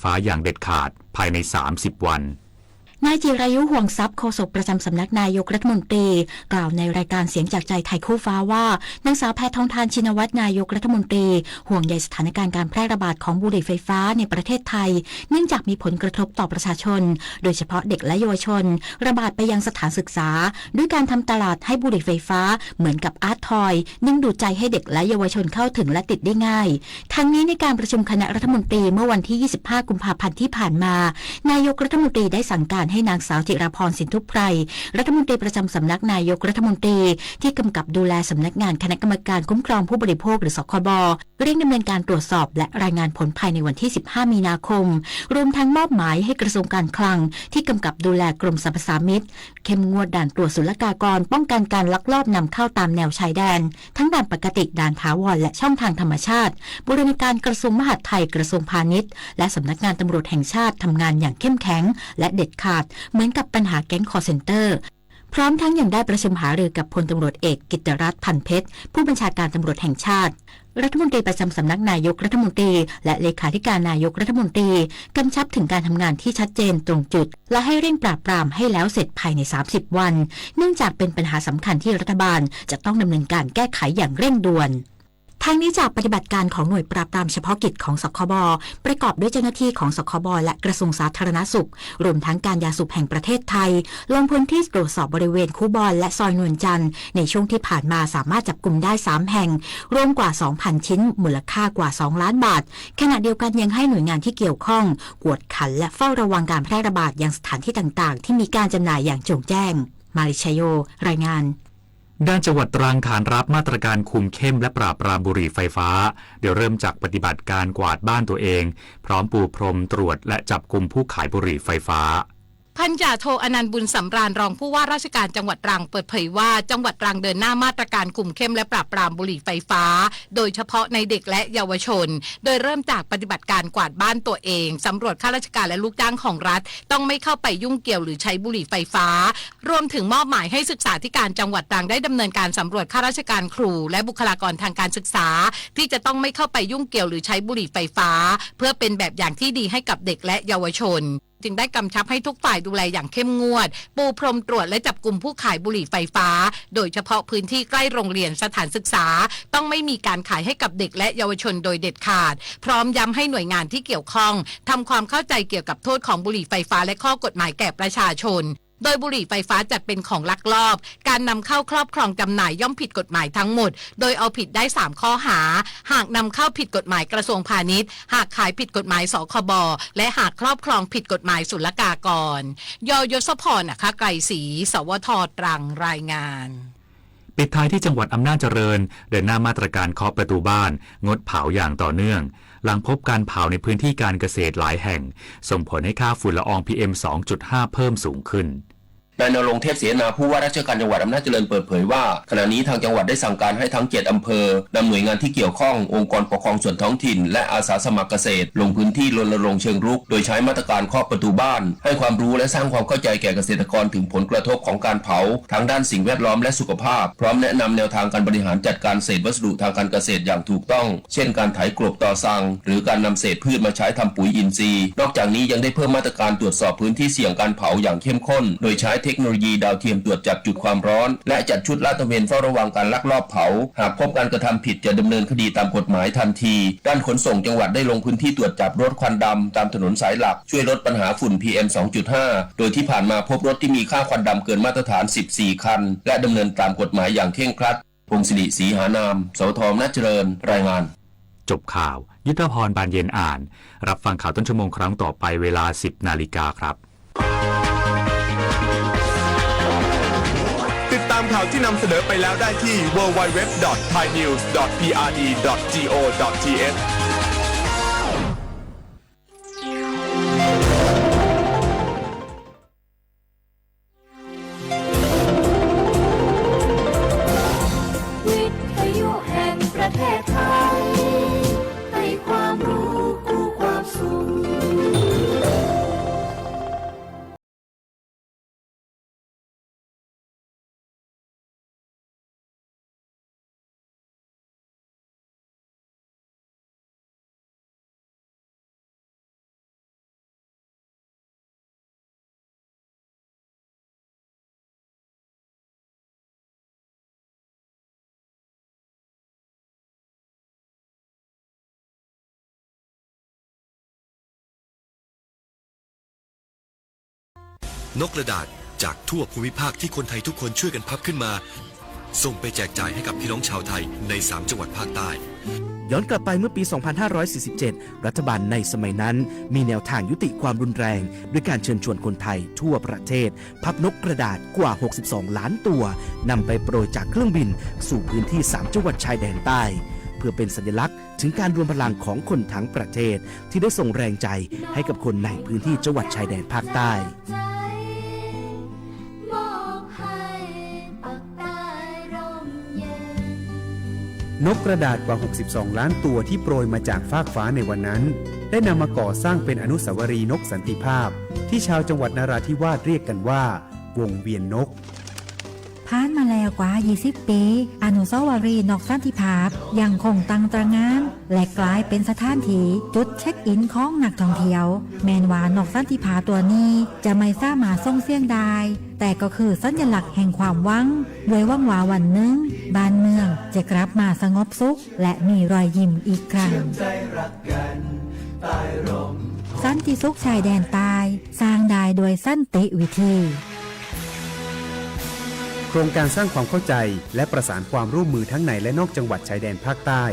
ฟ้าอย่างเด็ดขาดภายใน30 วันนายจิรายุห่วงทรัพย์โฆษกประจำสำนักนายกรัฐมนตรีกล่าวในรายการเสียงจากใจไทยคู่ฟ้าว่านางสาวแพทองธารชินวัตรนายกรัฐมนตรีห่วงใยสถานการณ์การแพร่ระบาดของบุหรี่ไฟฟ้าในประเทศไทยเนื่องจากมีผลกระทบต่อประชาชนโดยเฉพาะเด็กและเยาวชนระบาดไปยังสถานศึกษาด้วยการทำตลาดให้บุหรี่ไฟฟ้าเหมือนกับอาร์ตทอยดึงดูดใจให้เด็กและเยาวชนเข้าถึงและติดได้ง่ายทั้งนี้ในการประชุมคณะรัฐมนตรีเมื่อวันที่25กุมภาพันธ์ที่ผ่านมานายกรัฐมนตรีได้สั่งการให้นางสาวจิราพรสินทุพไพรรัฐมนตรีประจำสำนักนายกรัฐมนตรีที่กำกับดูแลสำนักงานคณะกรรมการคุ้มครองผู้บริโภคหรือสคบเร่งดำเนินการตรวจสอบและรายงานผลภายในวันที่15มีนาคมรวมทั้งมอบหมายให้กระทรวงการคลังที่กำกับดูแลกรมสรรพสามิตเข้มงวดด่านตรวจศุลกากรป้องกันการลักลอบนำเข้าตามแนวชายแดนทั้งด่านปกติด่านถาวรและช่องทางธรรมชาติบูรณาการกระทรวงมหาดไทยกระทรวงพาณิชย์และสำนักงานตำรวจแห่งชาติทำงานอย่างเข้มแข็งและเด็ดขาดเหมือนกับปัญหาแก๊งคอร์เซ็นเตอร์พร้อมทั้งยังได้ประชุมหารือกับพลตำรวจเอกกิตติรัตน์พันเพชรผู้บัญชาการตำรวจแห่งชาติรัฐมนตรีประจำสำนักนายกรัฐมนตรีและเลขาธิการนายกรัฐมนตรีกำชับถึงการทำงานที่ชัดเจนตรงจุดและให้เร่งปราบปรามให้แล้วเสร็จภายใน30 วันเนื่องจากเป็นปัญหาสำคัญที่รัฐบาลจะต้องดำเนินการแก้ไขอย่างเร่งด่วนทางนี้จากปฏิบัติการของหน่วยปราบปรามเฉพาะกิจของสคบประกอบด้วยเจ้าหน้าที่ของสคบและกระทรวงสาธารณสุขรวมทั้งการยาสูบแห่งประเทศไทยลงพื้นที่ตรวจสอบบริเวณคูบอนและซอยนวลจันทร์ในช่วงที่ผ่านมาสามารถจับกุมได้3แห่งรวมกว่า 2,000 ชิ้นมูลค่ากว่า2ล้านบาทขณะเดียวกันยังให้หน่วยงานที่เกี่ยวข้องกวดขันและเฝ้าระวังการแพร่ระบาดยังสถานที่ต่างๆที่มีการจำหน่ายอย่างโจ่งแจ้งมาริชโยรายงานด้านจังหวัดตรังขานรับมาตรการคุมเข้มและปราบปรามบุหรี่ไฟฟ้าเดี๋ยวเริ่มจากปฏิบัติการกวาดบ้านตัวเองพร้อมปูพรมตรวจและจับกุมผู้ขายบุหรี่ไฟฟ้าพันจ่าโทอนันต์บุญสำราญรองผู้ว่าราชการจังหวัดตรังเปิดเผยว่าจังหวัดตรังเดินหน้ามาตรการคุมเข้มและปราบปรามบุหรี่ไฟฟ้าโดยเฉพาะในเด็กและเยาวชนโดยเริ่มจากปฏิบัติการกวาดบ้านตัวเองสำรวจข้าราชการและลูกจ้างของรัฐต้องไม่เข้าไปยุ่งเกี่ยวหรือใช้บุหรี่ไฟฟ้ารวมถึงมอบหมายให้ศึกษาธิการจังหวัดตรังได้ดำเนินการสำรวจข้าราชการครูและบุคลากรทางการศึกษาที่จะต้องไม่เข้าไปยุ่งเกี่ยวหรือใช้บุหรี่ไฟฟ้าเพื่อเป็นแบบอย่างที่ดีให้กับเด็กและเยาวชนจึงได้กำชับให้ทุกฝ่ายดูแลอย่างเข้มงวดปูพรมตรวจและจับกุมผู้ขายบุหรี่ไฟฟ้าโดยเฉพาะพื้นที่ใกล้โรงเรียนสถานศึกษาต้องไม่มีการขายให้กับเด็กและเยาวชนโดยเด็ดขาดพร้อมย้ำให้หน่วยงานที่เกี่ยวข้องทำความเข้าใจเกี่ยวกับโทษของบุหรี่ไฟฟ้าและข้อกฎหมายแก่ประชาชนโดยบุหรี่ไฟฟ้าจัดเป็นของลักลอบการนำเข้าครอบครองจำหน่ายย่อมผิดกฎหมายทั้งหมดโดยเอาผิดได้3ข้อหาหากนำเข้าผิดกฎหมายกระทรวงพาณิชย์หากขายผิดกฎหมายสคบและหากครอบครองผิดกฎหมายศุลกากรยศพรนะคะไกรศรีสวทตรังรายงานปิดท้ายที่จังหวัดอำนาจเจริญเดินหน้ามาตรการเคาะประตูบ้านงดเผาอย่างต่อเนื่องหลังพบการเผาในพื้นที่การเกษตรหลายแห่งส่งผลให้ค่าฝุ่นละออง PM 2.5 เพิ่มสูงขึ้นนายณรงค์เทพเสนาผู้ว่าราชการจังหวัดอำนาจเจริญเปิดเผยว่าขณะนี้ทางจังหวัดได้สั่งการให้ทั้ง7อำเภอนำหน่วยงานที่เกี่ยวข้ององค์กรปกครองส่วนท้องถิ่นและอาสาสมัครเกษตรลงพื้นที่รณรงค์เชิงรุกโดยใช้มาตรการเคาะประตูบ้านให้ความรู้และสร้างความเข้าใจแก่เกษตรกรถึงผลกระทบของการเผาทั้งด้านสิ่งแวดล้อมและสุขภาพพร้อมแนะนำแนวทางการบริหารจัดการเศษวัสดุทางการเกษตรอย่างถูกต้องเช่นการไถกลบต่อสั่งหรือการนำเศษพืชมาใช้ทำปุ๋ยอินทรีย์นอกจากนี้ยังได้เพิ่มมาตรการตรวจสอบพื้นที่เสี่ยงการเผาอย่างเข้มข้นโดยใช้เทคโนโลยีดาวเทียมตรวจจับจุดความร้อนและจัดชุดลาดตระเวนเฝ้าระวังการลักลอบเผาหากพบการกระทำผิดจะดำเนินคดีตามกฎหมายทันทีด้านขนส่งจังหวัดได้ลงพื้นที่ตรวจจับรถควันดำตามถนนสายหลักช่วยลดปัญหาฝุ่น PM 2.5 โดยที่ผ่านมาพบรถที่มีค่าควันดำเกินมาตรฐาน14คันและดำเนินตามกฎหมายอย่างเคร่งครัดพงศิริศรีหานามสวทอำนาจเจริญรายงานจบข่าวยุทธพรบานเย็นอ่านรับฟังข่าวต้นชั่วโมงครั้งต่อไปเวลา 10 นาฬิกาครับติดตามข่าวที่นำเสนอไปแล้วได้ที่ www.thainews.prd.go.th นกกระดาษจากทั่วภูมิภาคที่คนไทยทุกคนช่วยกันพับขึ้นมาส่งไปแจกจ่ายให้กับพี่น้องชาวไทยใน3จังหวัดภาคใต้ย้อนกลับไปเมื่อปี 2547 รัฐบาลในสมัยนั้นมีแนวทางยุติความรุนแรงด้วยการเชิญชวนคนไทยทั่วประเทศพับนกกระดาษกว่า 62 ล้านตัวนำไปโปรยจากเครื่องบินสู่พื้นที่3จังหวัดชายแดนใต้เพื่อเป็นสัญลักษณ์ถึงการรวมพลังของคนทั้งประเทศที่ได้ส่งแรงใจให้กับคนในพื้นที่จังหวัดชายแดนภาคใต้นกกระดาษกว่า 62 ล้านตัวที่โปรยมาจากฟากฟ้าในวันนั้นได้นำมาก่อสร้างเป็นอนุสาวรีย์นกสันติภาพที่ชาวจังหวัดนราธิวาสเรียกกันว่าวงเวียนนกผ่านมาแล้วกว่า 20 ปี อนุสาวรีย์นกสันติภาพยังคงตั้งตระหง่านและกลายเป็นสถานที่จุดเช็คอินของนักท่องเที่ยวแม้ว่านกสันติภาพตัวนี้จะไม่สามารถส่งเสียงได้แต่ก็คือสัญลักษณ์แห่งความหวังโดยหวังว่าวันหนึ่งบ้านเมืองจะกลับมาสงบสุขและมีรอยยิ้มอีกครั้งสันติสุขชายแดนใต้สร้างได้โดยสันติวิธีโครงการสร้างความเข้าใจและประสานความร่วมมือทั้งในและนอกจังหวัดชายแดนภาคใต้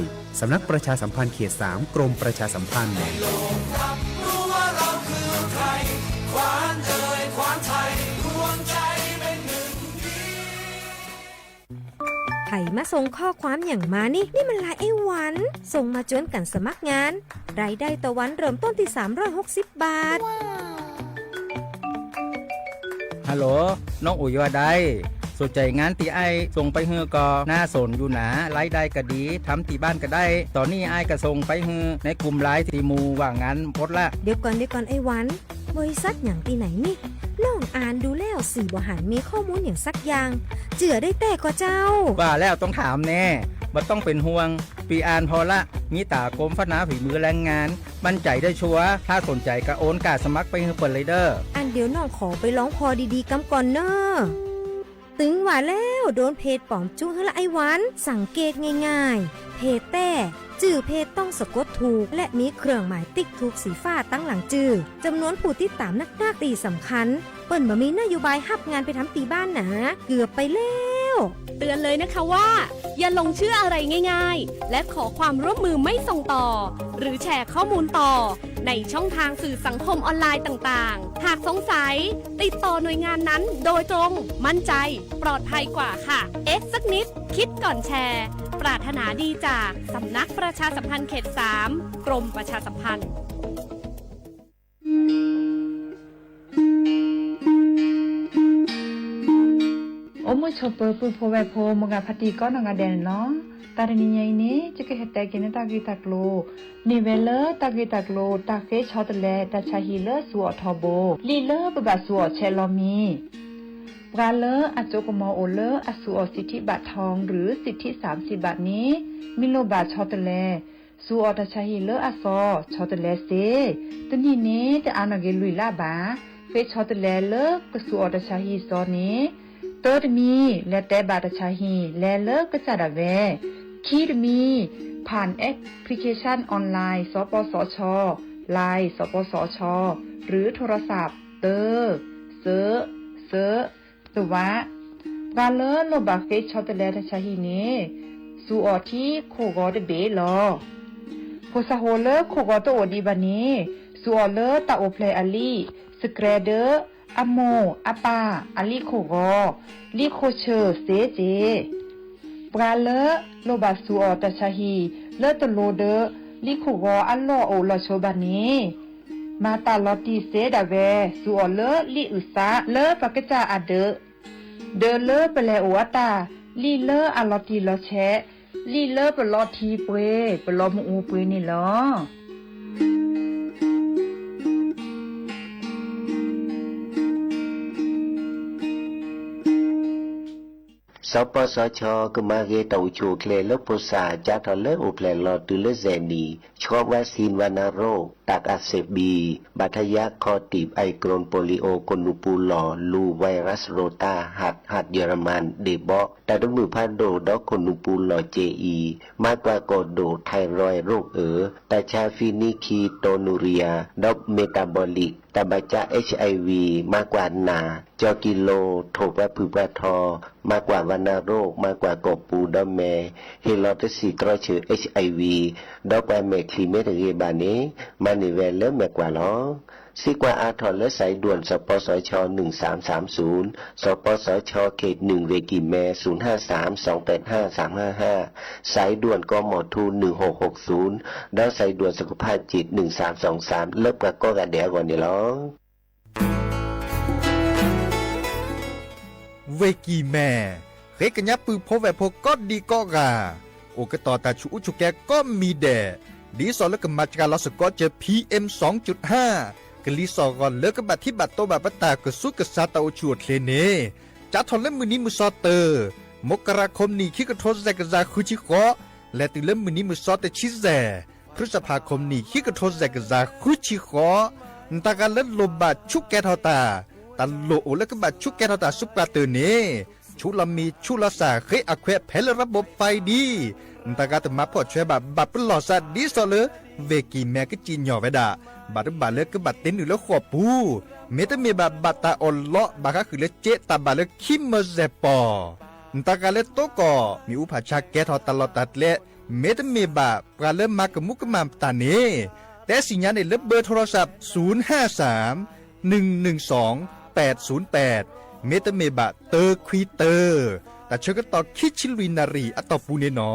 สำนักประชาสัมพันธ์เขต 3 กรมประชาสัมพันธ์ไผ่มาส่งข้อความอย่างมานี่มันลายไอ้หวันส่งมาจวนกันสมัครงานรายได้ต่อวันเริ่มต้นที่360 บาทฮัลโหลน้องอุ๋ยว่าได้สนใจงานตีไอส่งไปเฮือก็น่าสนอยู่หนารายได้ก็ดีทำตีบ้านก็ได้ตอนนี้ไอก็ส่งไปเฮือในกลุ่มไลน์ตีมูว่างานพดละเดี๋ยวก่อนไอ้หวันบริษัทอย่างตีไหนนี่ลองอ่านดูแล้วสี่บ่หันมีข้อมูลอย่างสักอย่างเจือได้แต่ก็เจ้าว่าแล้วต้องถามแน่บ่ต้องเป็นห่วงปีอ่านพอละมีตากรมพัฒนาฝีมือแรงงานมั่นใจได้ชัวร์ถ้าสนใจก็โอนการสมัครไปเฮือเปิดเลยเด้ออันเดี๋ยวน้องขอไปร้องพอดีๆกำก่อนเนอะตึงว่าแล้วโดนเพจปลอมจุ้งให้ละไอ้หวันสังเกตง่ายๆเพจแต่จื่อเพจต้องสะกดถูกและมีเครื่องหมายติ๊กถูกสีฟ้าตั้งหลังจื่อจำนวนผู้ติดตามนักตีสำคัญเปิ้นบ่มีนโยบายฮับงานไปทำตีบ้านหนาเกือบไปแล้วเตือนเลยนะคะว่าอย่าลงเชื่ออะไรง่ายๆและขอความร่วมมือไม่ส่งต่อหรือแชร์ข้อมูลต่อในช่องทางสื่อสังคมออนไลน์ต่างๆหากสงสัยติดต่อหน่วยงานนั้นโดยตรงมั่นใจปลอดภัยกว่าค่ะสักนิดคิดก่อนแชร์ปรารถนาดีจากสำนักประชาสัมพันธ์เขต 3 กรมประชาสัมพันธ์โอ้ยชอบเปิดโพเวโพมกาพัตีก็นองาเดนเนาะตาเรนิยัยนี้จะเกิดแต่กินตากิตากโลนิเวลตากิตากโลตาเกชอตเลตาชาฮิเลสัวทอโบลีเลบะสัวเชลอมีปราเลอโจกมอโอเลอสัวสิทธิบัตรทองหรือสิทธิ30 บาทนี้มิโลบาชอตเลสัวตาชาฮิเลอซอชอตเลเซตนี้เนแต่อานเกลุยลาบาเฟชอตเลเลกสัวตาชาฮิซอนี้เติร์ดมีและแต่บาตชาฮีและเลิกก็จะดาเวคีดมีผ่านแอปพลิเคชันออนไลน์สปสช.ไลน์สปสช.หรือโทรศัพท์เตอร์เซอตัวะกาเลโลบาเฟชอตเลตชาฮีเนสูออที่โคกอดเบลอโคซาโฮเลโคกอตโอดีบานีสูออเลตาโอเพลอลีสเกรเดอร์อโมอาปาอาลิโคโกลิโคเชอเซเจปราเลโลบาสูออตชาฮีเลตโลเดลิโคโกอัลโลโอลโชบานีมาตาลอติเซดาเวสูออเลลิอุซาเลปากจาอเดเลเปเลโอตาลิเลอลอติลอเชลิเลเปลอทีเปเปลอมูอูเปนี่ลอสปสช.ก็มาเกตอุจูเคลลปุษาจากทะเลอุเพลลอตุเลเซนีชอบวัคซีนวัณโรคตักอักเสบบีบัทยักคอติบไอกรนโปลิโอกนูปูลอลูไวรัสโรตาหัดเยอรมันเดบอแต่ดมือพันโดดอกนูปูลอเจอีมากกว่ากโดไทรอยโรคแต่ชาฟินิคีโตนูเรียดอกเมตาบอลิก แต่บาจา HIV มากกว่าหนาจอกิโลโถปะผือปะทอมากกว่าวัณโรคมากกว่ากบปูดอมแมเฮลอตสีตรอเชือ HIV ดอกแปเมคลีเมตเรบานี้มานิเวลเลมากกว่าล้อซีกว่าอาทรและสายด่วนสปสช1330สปสชเขต1เวกิแม0532855355สายด่วนกมทู1660แล้วสายด่วนสุขภาพจิต1323เลิกกับก็กระเดียก่อนนี่ล้อเวกีแม่เฮกันยับปือพบแวพก็ดีก็กาโอกต่อตาชูชุแกก็มีแดดีสอเลิกกับมาจากลอสก็เจอ PM 2.5 กลีสอก่อนเลิกกับบัตรที่บัตรโตบัตรปตากสุกษาตาชวดเลเนจัดทนเล่มมือนี้มือซอเตอร์มกราคมนี้คิกระทนแซกซาคุชิโกและติเล่มมือนี้มือซอเตชิแซพฤษภาคมนี้คิกระทนแซกซาคุชิโกตาการเล่นลมบาดชุกแกทอตาตันโลโอเลิกกับบัตรชุกแกทอตาซุปปาเตอร์เนชุลามีชุลาสาเคอแควเพลระบบไฟดีตากาตมาพอช่วยบัตรปลอดสัตดีสอเลเวกีแม่ก็จีนหย่อไว้ด่าบัตรบาเลิกก็บัตรเต้นอยู่แล้วขวบปูเมตมีบัตรตาอลเลาะบาก็คือเลเจตาบาเลิกคิมเมเซปอตากาเลโตก็มีอุปชาแกทอตลอดตัดเลเมตมีบาปลาเลิมากมุกมามตาเนแต่สิญญาณในเล็บเบอร์โทรศัพท์053-112-808เมตเมบะเตอร์ควีเตอร์แต่เชื่อก็ต่อคิชิลุยนารีอัตตปูเนนอ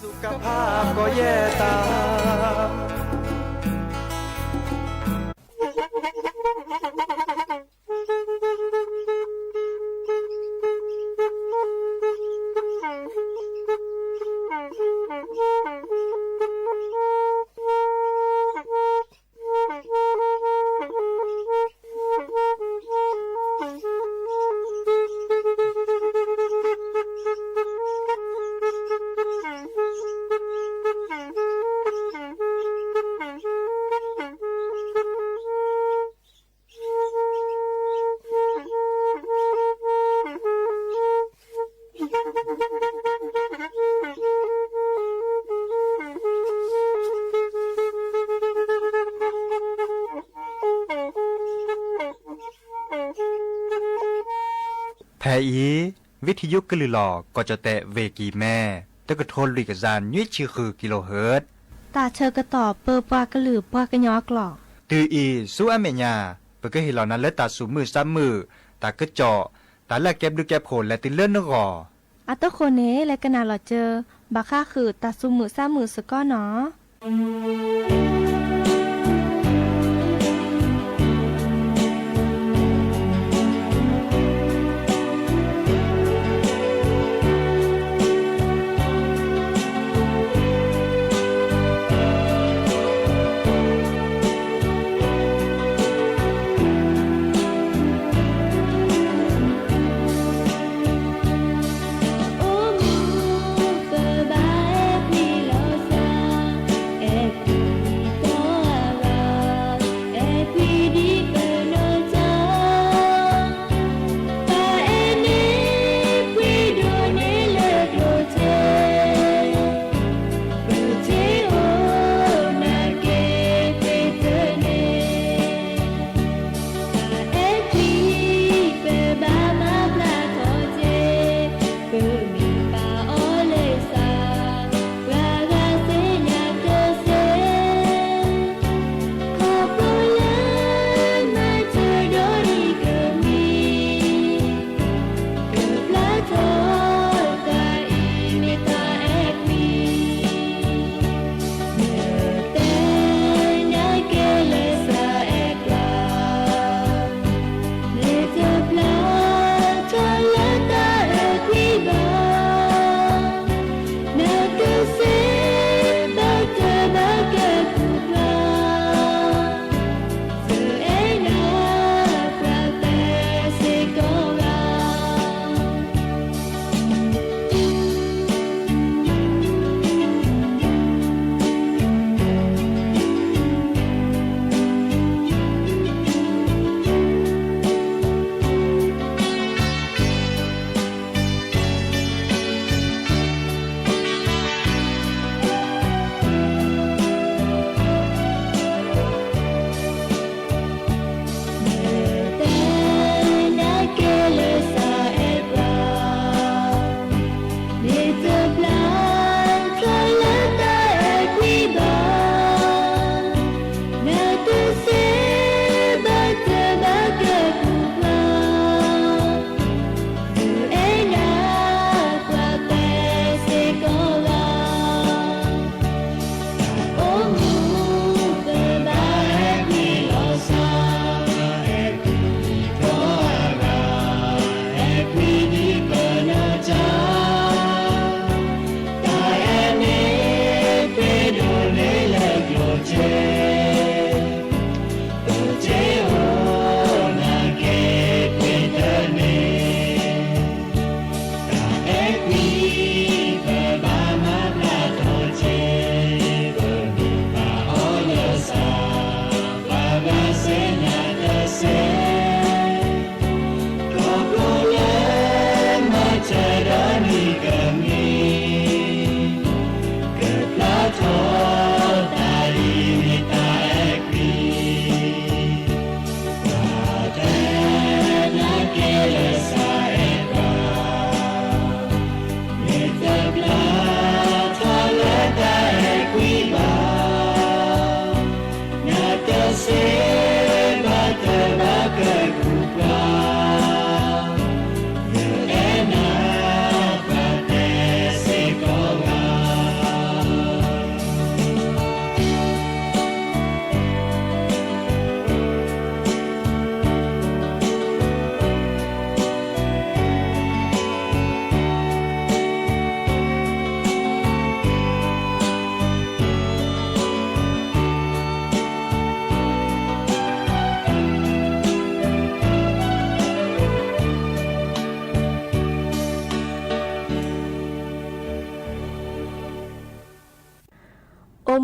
สุขภาพก็แย่ตามแพอีวิทยุกลือหลอก็จะแตะเวกีแม่ตะกะโทนลุยกะจานยี่ชื่อคือกิโลเฮิรตซ์ตาเชอกระต่อเปอปากระหลือปากระยอกหลอกตืออีสู้อเมญาเปก็เห็นเหล่านั้นและตาสูมือซ้ำมือตากระเจาะตาแลกเก็บดูแก็บโขนและติเลื่อนนกออัตโคเนและกะนาหลอเจอบาค่าคือตาสูมือซ้ำมือสก้อเนาะBye.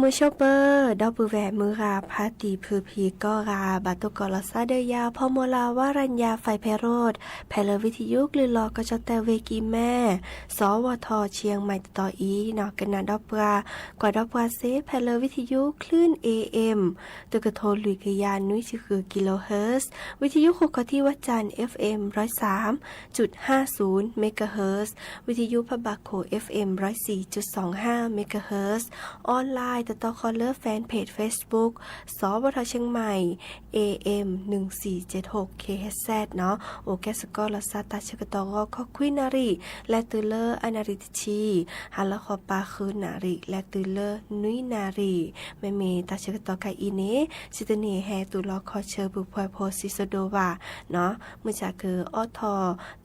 มือชอเปอร์ดอกปือแหวมือราพาตีพือพีก็ราบาตุกอลซาเดียพอโมลาวารัญญาไฟแพโรดแพลวิทยุกลือลอกระจแต่เวกีแม่สวทเชียงใหม่ต่ออีนอกกันนาดอกปรากว่าดอกปราเซแพลวิทยุคลื่น AM ตะกะโทลุยกยานนุ้ยคือกิโลเฮิรตซ์วิทยุโคกที่วัดจันทร์ FM 103.50 เมกะเฮิรตซ์วิทยุพบาโค FM 104.25 เมกะเฮิรตซ์ออนไลน์ต่อคอลเลอร์แฟนเพจ Facebook สวทเชียงใหม่ AM 1476 KHZ เนาะโอแกสกอลซาตาชกตอคอควินารีและตือเลอร์อนาริตชีฮัลละคอปาคือนารีและตือเลอร์นุยนารีแม่เมตาชกตอไกอีเนสิตเนแฮตุลอคอเชอบุพวยโพซิโซโดวาเนาะมือจากคือออทอ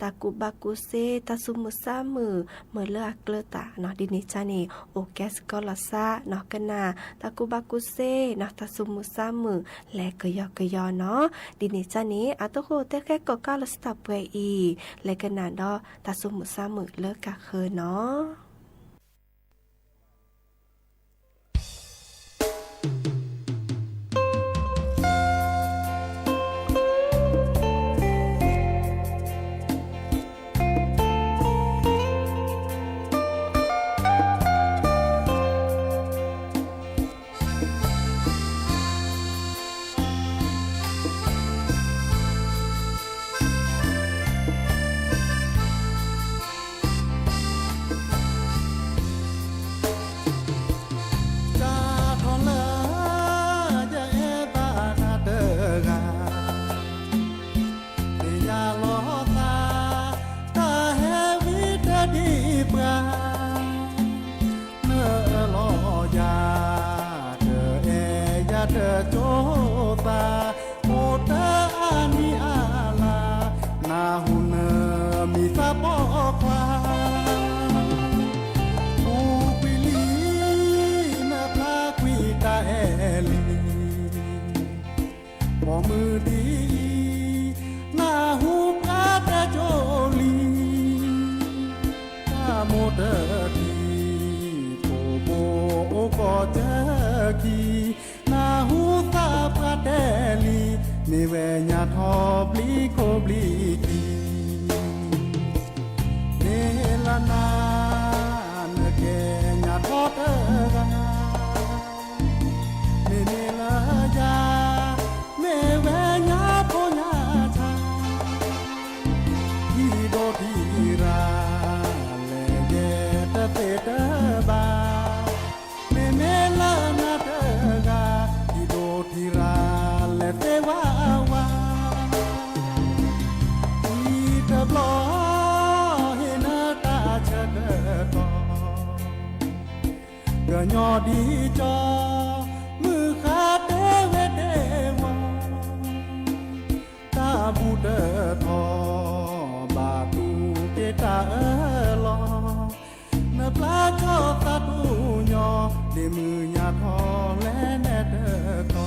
ตากุบากุเซตาซุมุซามือเมื่อเลือกเกลตาเนาะดินิจาเนโอแกสกอลซาเนาะกันนาตากุบากุเซเนาะตาซุมุซามือและกยอกยอเนาะดินิจาเนอะตโคเตแค่กอกาลสตาเปอีและกันนาดอตาซุมุซามือเลิกกะเคเนาะมือดีหน้าหูปลาแต่โจลีถ้าโมเดอร์ดีโกโบโอก็เจอกีหน้าหูตาปลาแต่ลีมีแวญาทอบลีโกบลีกีเนลานานเกญาทอเตอร์เนลายาเมเวญาโพญาชาที่โดทีราเลเกตเตเตบาเมลานาเตกาที่โดทีราเลเตวาวาที่เตบลอเฮนาตาเชเดตอเกญอดีจอมือขาเตเวเตวาบูเดทอบาตูเกตาลอนปลาชอตาตูญอเดมือญาทอและแนเดทอ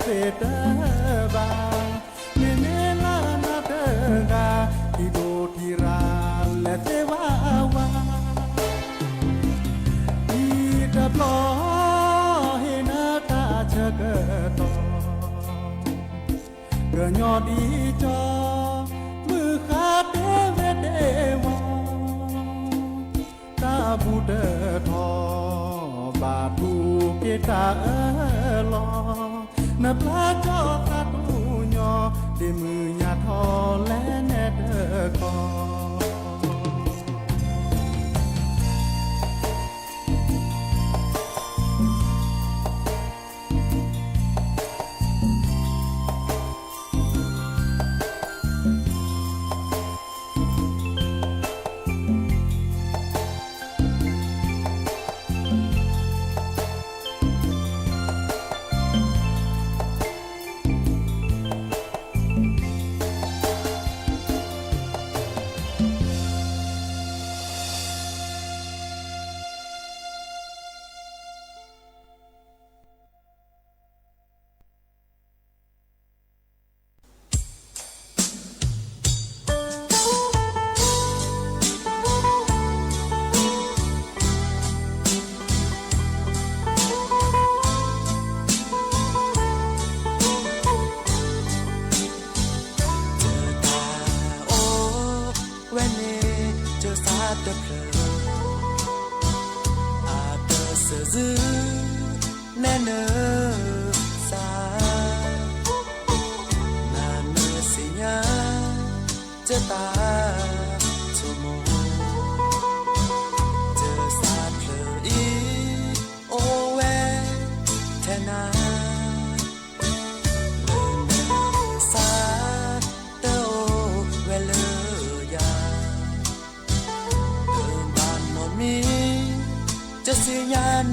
เตเตบาเนลานาเตกาที่โดทีราและเทวาวาที่ตะปลอเฮนาตาเชเกตอเกญอดีจอมือขาเตเวเตวาตาบูเดทอบาตูเกตาลอนปลาจอตาตูญอเดมือญาทอและแนเดกอ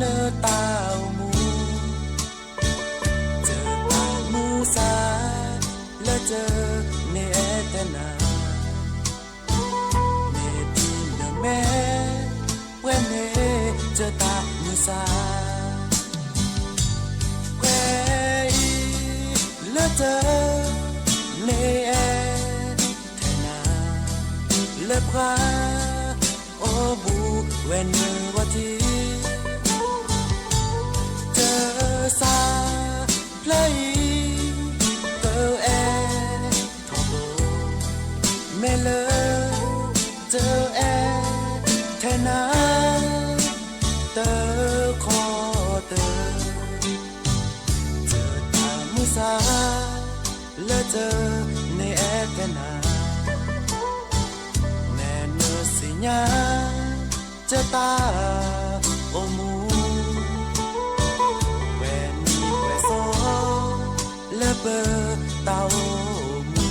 เนอตาวมูเจอตามูซาและเจอเนเอเตนาเนดีเนแม่เวเนเจอตามูซาเวอีและเจอเนเอเทนาและพระโอบูเวนเนวทีเจอซาเพลย์เกอเอโทโบเมเลเจอเอเทนาเตอคอเตอเจอตามุซาและเจอเนเอเทนาแน่เนอสิญาจะตาโอมูแวนมีแวโซและเบอร์เตามู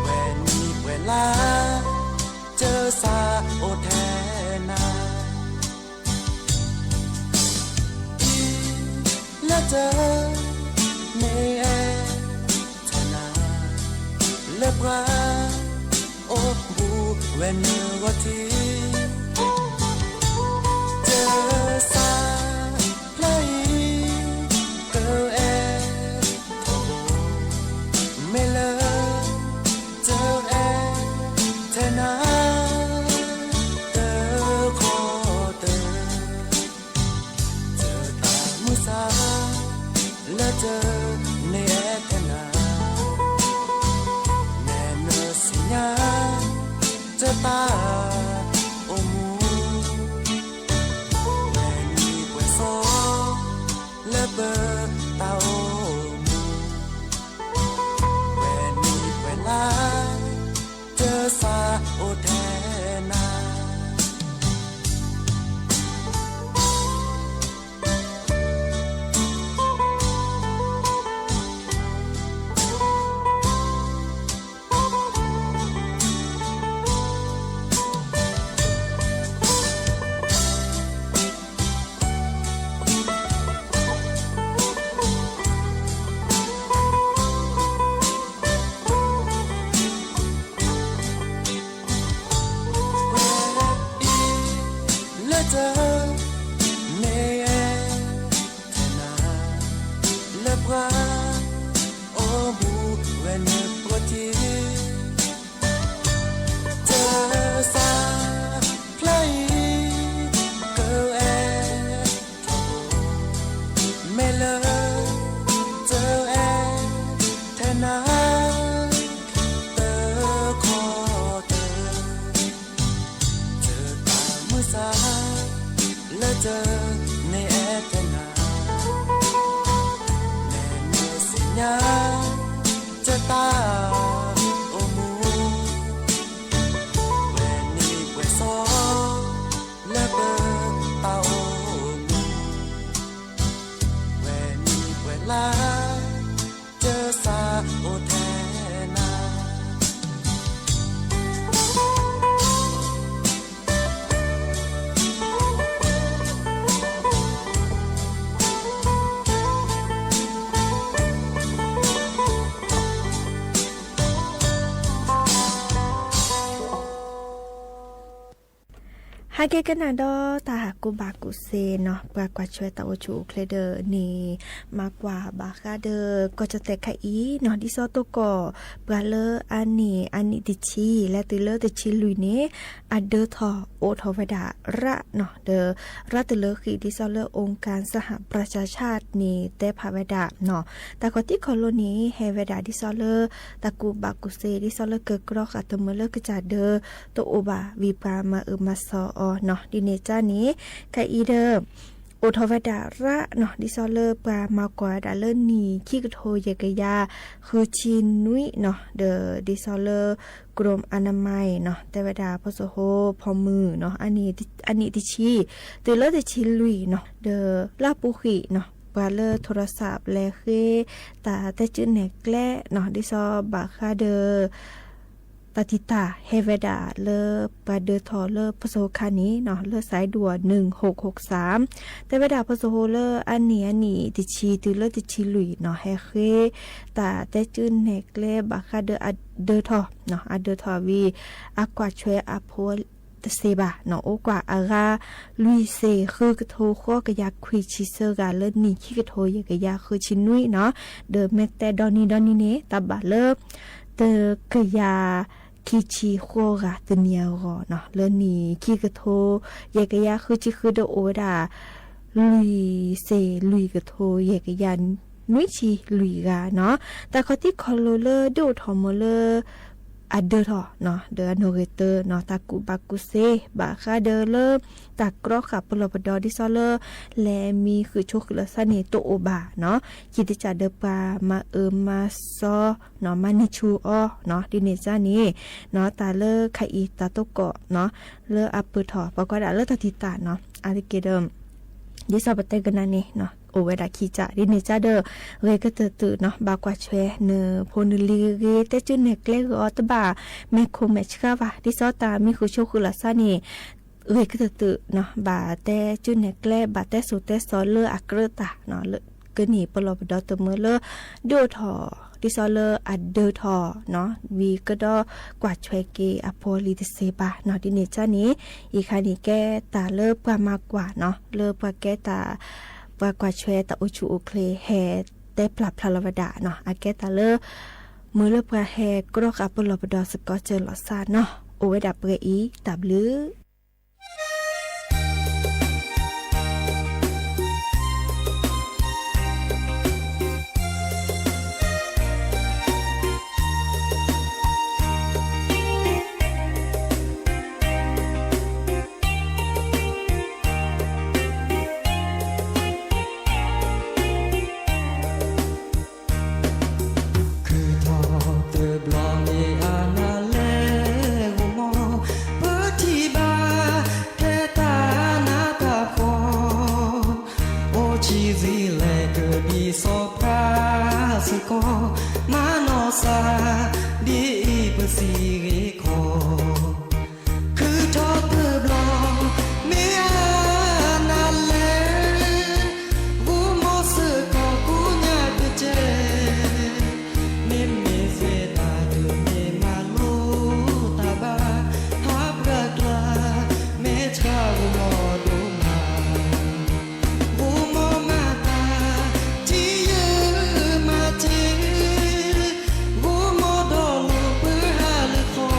แวนมีเวลาเจอซาโอแทนาอีและเจอเนเอเทนาและพระโอบูเวนเนวทีเจอซาเพลย์เกอเอโทโบเมเลเจอเอเทนาเตอคอเตอเจอตามุซาและเจอเนเอเทนาแน่เนอสิญาจะตาโอมูแม่มีเวโซและเบอร์เตามูแม่มีเวลาเจอซาโอแทนาเจอเนเอเทนาและพระโอบูเวนเนปวทีเจอซาเพลย์เกอเอโทโบเมเลเจอเอเทนาเตอคอเตอเจอตามุซาและเจอเนเอเทนาแน่เนสิญาจะตาโอมูแวนนีเวโซและเบอร์เตามูแวนนีเวลาเจอซาโอแทนา ฮาเกกันนาดอตาหากุบากุเซเนาะปรากว่าช่วยตาโอชูเคลเดอร์นี่มากกว่าบาคาเดอร์ก็จะแต่ไคอีเนาะดิซอโตกอปราเลอร์อันนี้ติชีและติเลอร์ติชิลุยเนอัดเดอร์ทอโอทอวดาระเนาะเดอระติเลอร์คือดิซอเลอร์องค์การสหประชาชาตินี่แต่ภาวดาเนาะแต่ก็ที่คอโลนีเฮเวดาดิซอเลอร์ตะกูบากุเซดิซอเลอร์เกิดกรอกอัตเมเลอร์กระจาเดอโตโอบาวีปามามาซอเนาะดิเนจ้านี้กะอีเดอร์โอทวดาระเนาะดิซอเลอร์ปลามากว่าดาเลอร์นีขี้กระโทเยกยาคือชินนุยเนาะเดอดิซอเลอร์กรมอนามัยเนาะแต่วดาพอโซโฮพอมือเนาะอันนี้ติชีเตเลอร์ติชิลุยเนาะเดอลาปุขิเนาะปาเลอร์โทรศัพท์แลเคตาแต่จื้อแหนกแกล้เนาะดิซอบาคาเดอ ตาติตาเฮเวดาเลอปาเดอทอเลอพโซคานี้เนาะเลอสายด่วน1663แต่เวดาพโซโฮเลออันนี้ติชีตือเลอติชีลุยเนาะเฮเคตาแต่จื้นเนกเลบาคาเดอเดอทอเนาะอเดอทอวีอากว่าช่วยอโพเซบะเนาะโอกว่าอาราลุยเซคือกระโทข้อกะยาควิชิเซอร์กาเลนี่ขี้กระโทยกะยาคือชินุยเนาะเดอเมแต่ดอนี่เนตาบะเลเตกะยาขี้ชีโคกะตเนียรอเนาะเลนี่ขี้กระโทยกะยาคือจิคือเดโอดาลุยเซลุยกระโทยกะยานุยชีลุยกาเนาะแต่เขาที่คอโลเลโดทอมเลอเดอร์ทอเนาะเดอโนเรเตอร์เนาะตากุบากุเซบาคาเดอเลตากรอขับปลอบดอดิซอเลและมีคือโชคลสเนโตโอบาเนาะคิดจะเดปามามาซอเนาะมานิชูอเนาะดิเนจานี้เนาะตาเลไคอีตาโตโกเนาะเลอัปเปอร์ทอปก็ได้เลตาติตาเนาะอาริเกเดมดิซอปเตกันนานี่เนาะโอเวดาคีจาดิเนจาเดเรก็ตื่นเนาะบากว่าช่วยเนโพนลีเรแต่จุนเนกเลกอตบาแมโคแมชกาวาดิซอตามีคือโชคุลาซานีเรก็ตื่นเนาะบาแต่จุนเนกเลบาแต่สุแต่ซอเลอักเรตาเนาะเลกนี่ปลอบดอตเมเลโดทอดิซอเลอัดเดอทอเนาะวีก็ดอกว่าช่วยเกอโพลิตเซบาเนาะดิเนจานี้อีคานี่แกตาเลิกกว่ามากกว่าเนาะเลิกกว่าแกตาว่ากว่าช่วยตาอุชูอุเคลแฮได้ปรับพลาวดาเนาะอาแกตาเลมือเลือกว่าแฮกรอกอัปลอบดอสกอเจอลอซาเนาะโอเวดับเรอีตับลือHãy subscribe cho kênh Ghiền Mì Gõ để không bỏ lỡ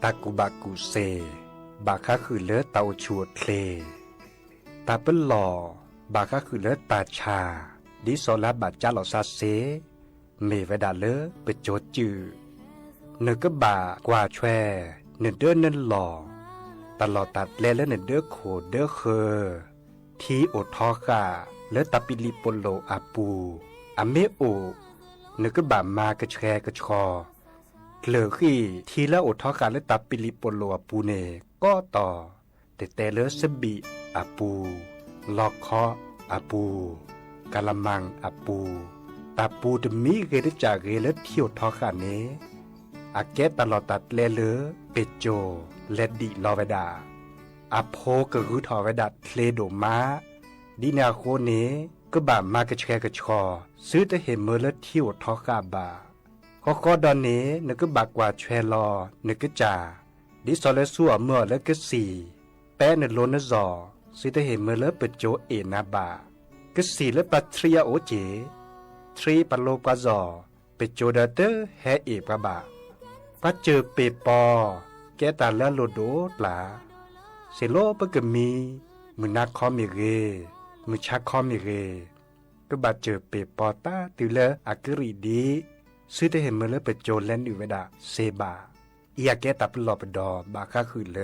ากุบากุเซบาคาคือเลือเตาชัวเคลตาเปิลหล่อบาคาคือเลือตาชาดิโซลาบาจาหลอซาเซเมเวดาเลอเปโจจือเนก็บากว่าแชเนเดอร์นั่นหล่อตลอดตัดและเนเดอร์โคเดอร์เคอทีโอทอกาและตาปิลิโปโลอาปูอเมโอเนก็บามากระแชกระชอเหลือขี้ทีละโอทอกาและตาปิลิโปโลอาปูเนก็ต่อแต่เลอสบิอาปูลอกเคาะอาปูกะละมังอาปูตาปูดมีเกดจากเกลเที่ยวทอขาเนอาแกตลอดตัดเลเลเปโจและดิลอเวดาอาโพกะคือทอเวดาเคลโดมาดินาโคเนก็บามากระแชกระชอซื้อจะเห็นเมื่อเที่ยวทอขาบาก็ดอนเนนึกบากว่าแชลอนึกจ่าดิซอเลซัวเมื่อแล้วก็สี่แป้นโลนจอซื้อจะเห็นเมื่อเปโจเอนาบาก็สี่และปัตริยาโอเจทรีปโลกวาจอเปโจดาเตอร์แฮเอปะบาปัจเจอเปปอแกตาละโลโดปลาเซโลปะกะมีมือนักคอมิเรมือชักคอมิเรก็บาเจอเปปอตาติเลอากริดีซื้อได้เห็นเมื่อเปโจแลนอยู่เวดาเซบาอียาแกตาปลอปดอบาคาคือเล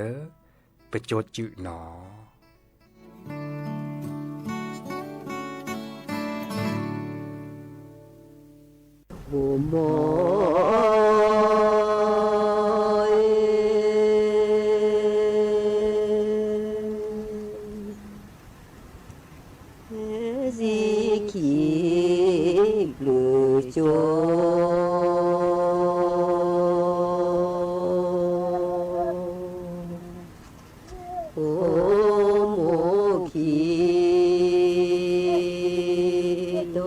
เปโจจืหนอโอ้โมสิขีปลือโจโอ้โมขีโต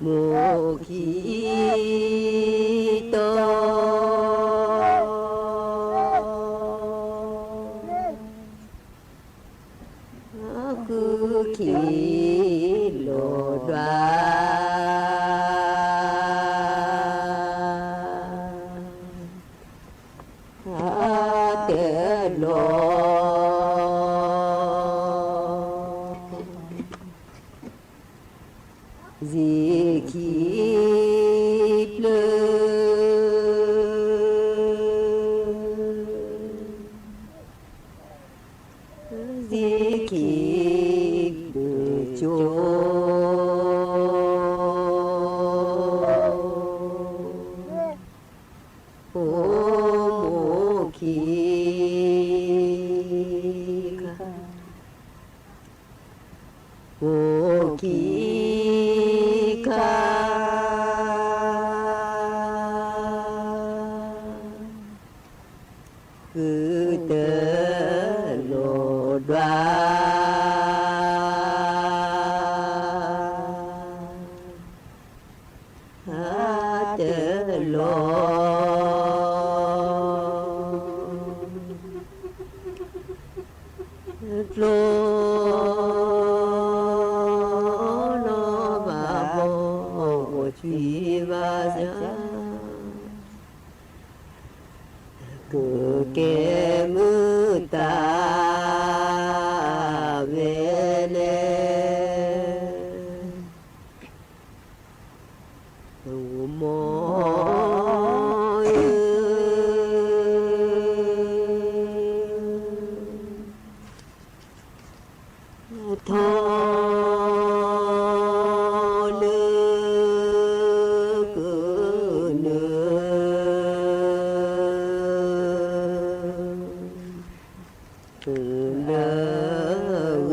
โมขีโตคือขีโลดวาเตโลสิขีเปลืสิขีโจโอ้โมขีโอขีคาคือเตโลดวาเตโลโลโนบาโบชีวาจากุเกมุตาเวเลโมทอเลกเนเลเว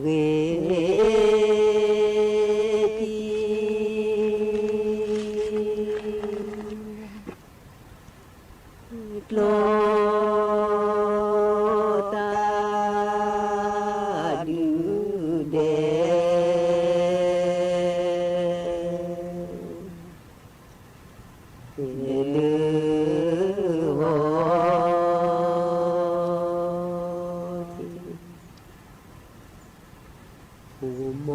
เวทีโลตาดูเดเลโวโม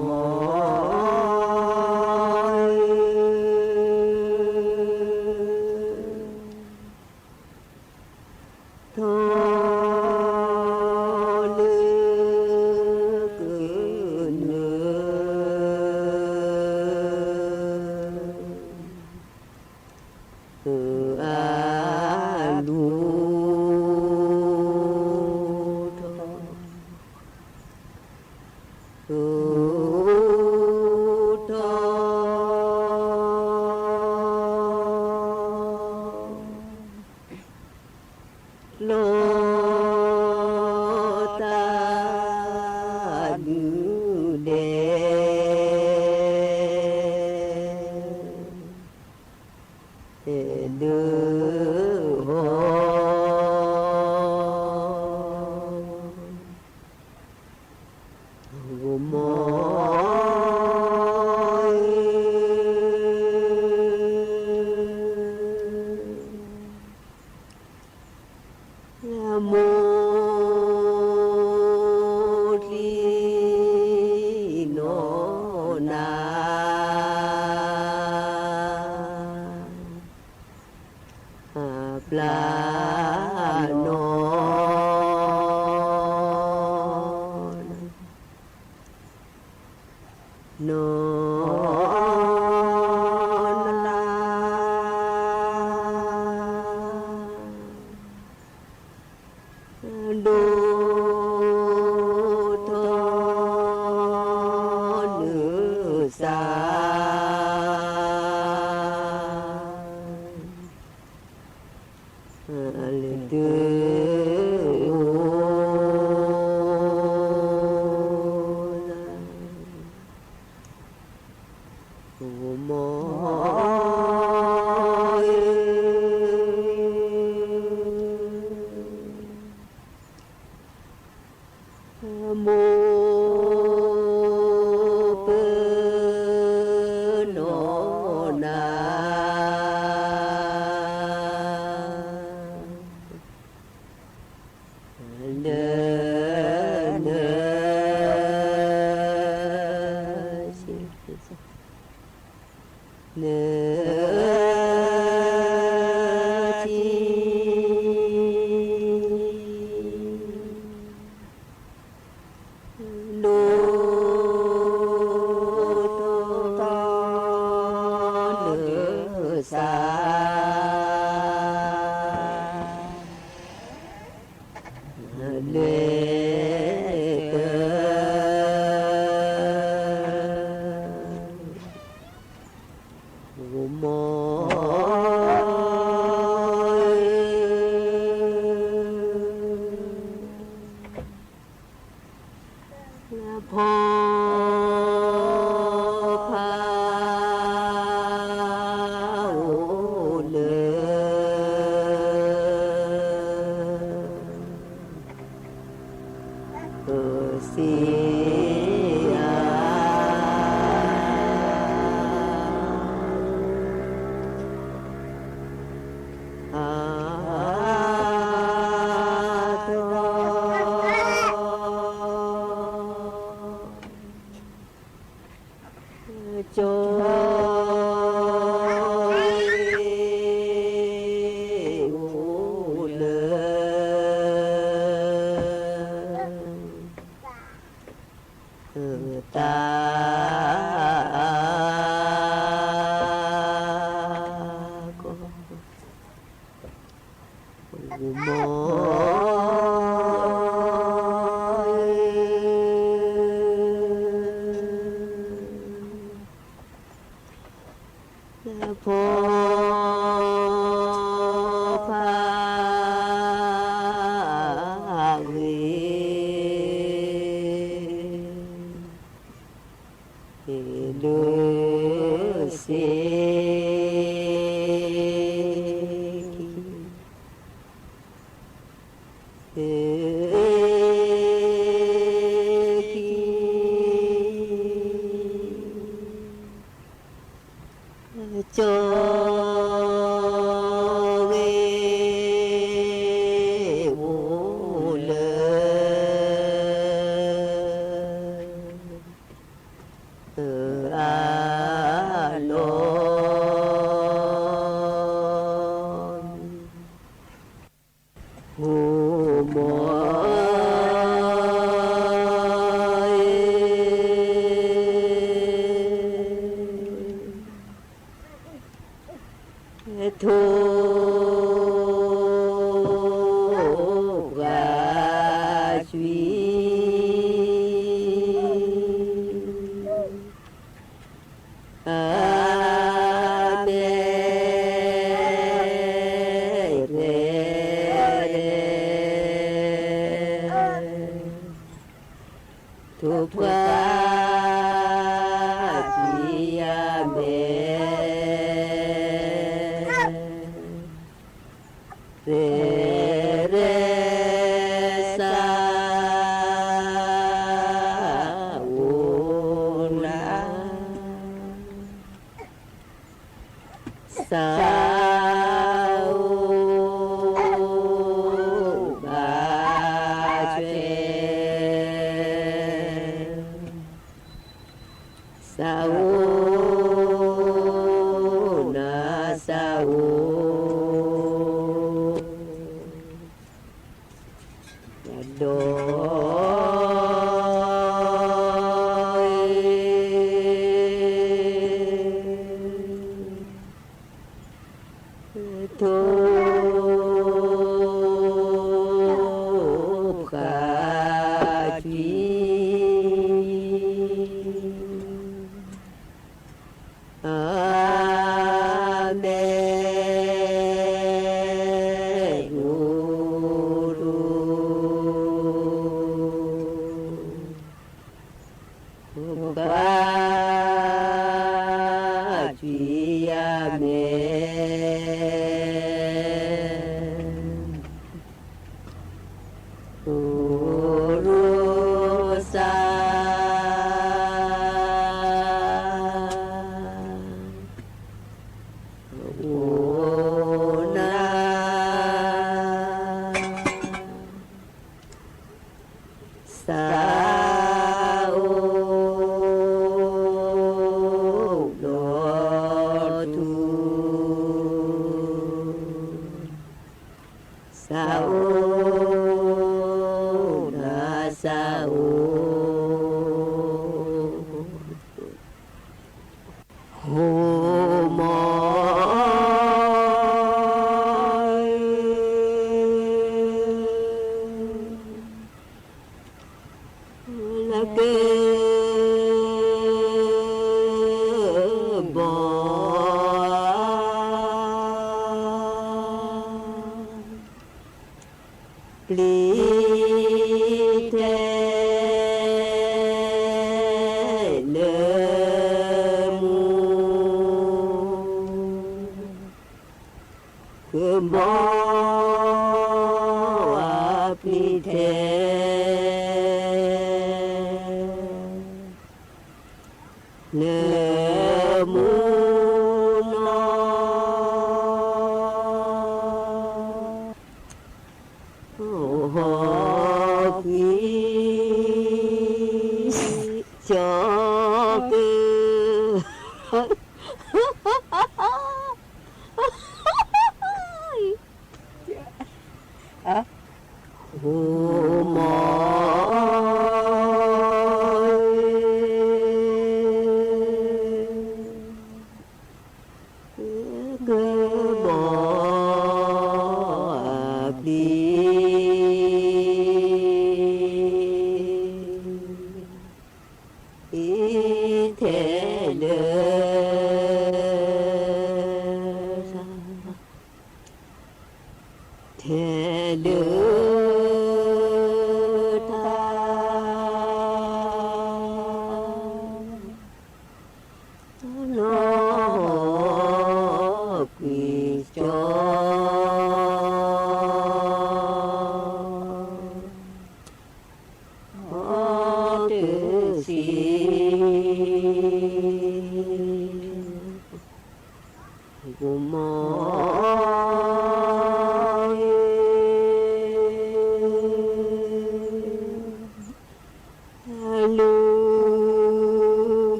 โ Ki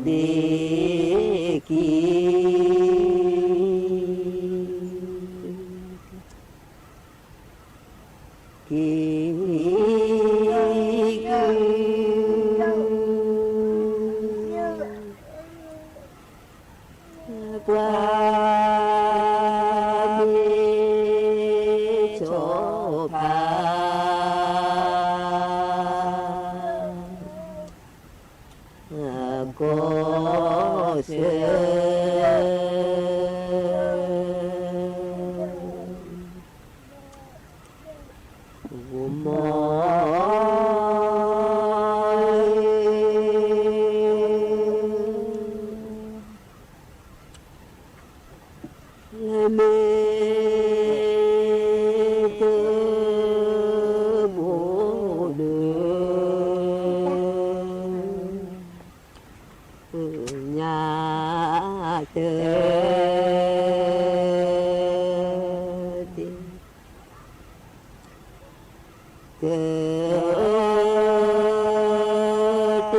เดกีกีกว่าโชภาก็เสือมและเมตโมเดญาเตเกิด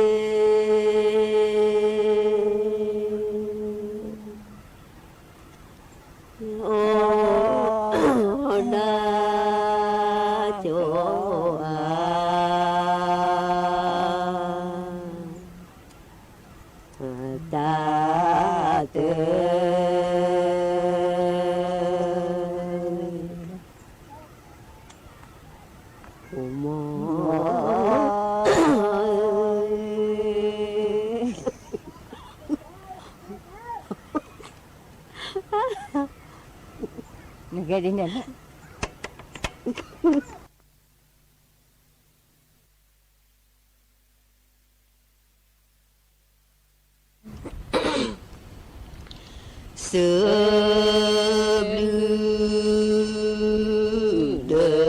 โอนาโจอาตาเตอุโมนึกได้เนี่ยนะSebelum desir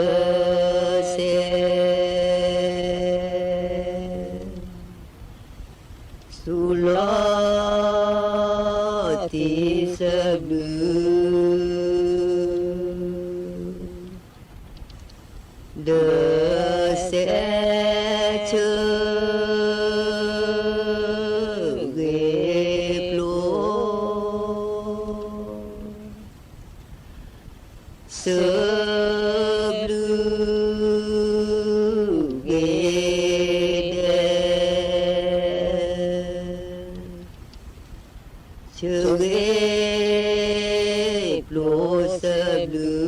Sulati sebelum desir Sebelum gede Cerit lo sebelum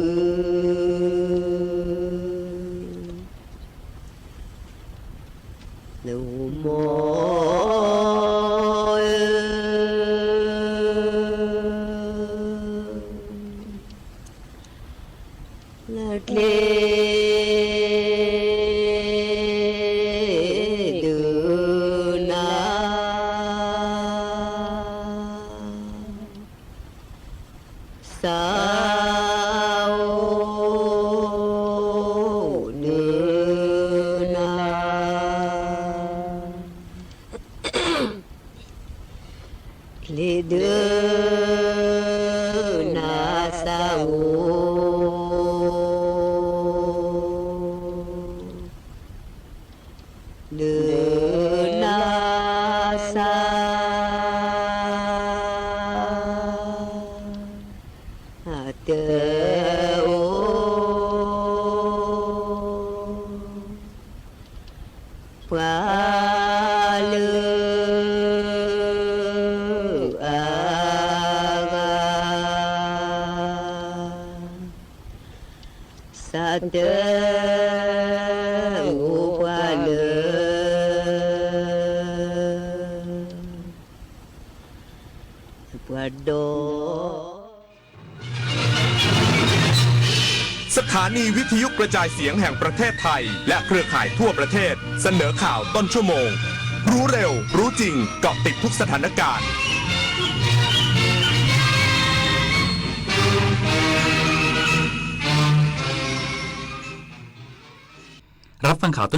Letสถานีวิทยุกระจายเสียงแห่งประเทศไทยและเครือข่ายทั่วประเทศเสนอข่าวต้นชั่วโมงรู้เร็วรู้จริงเกาะติดทุกสถานการณ์ รับฟังข่าวต้น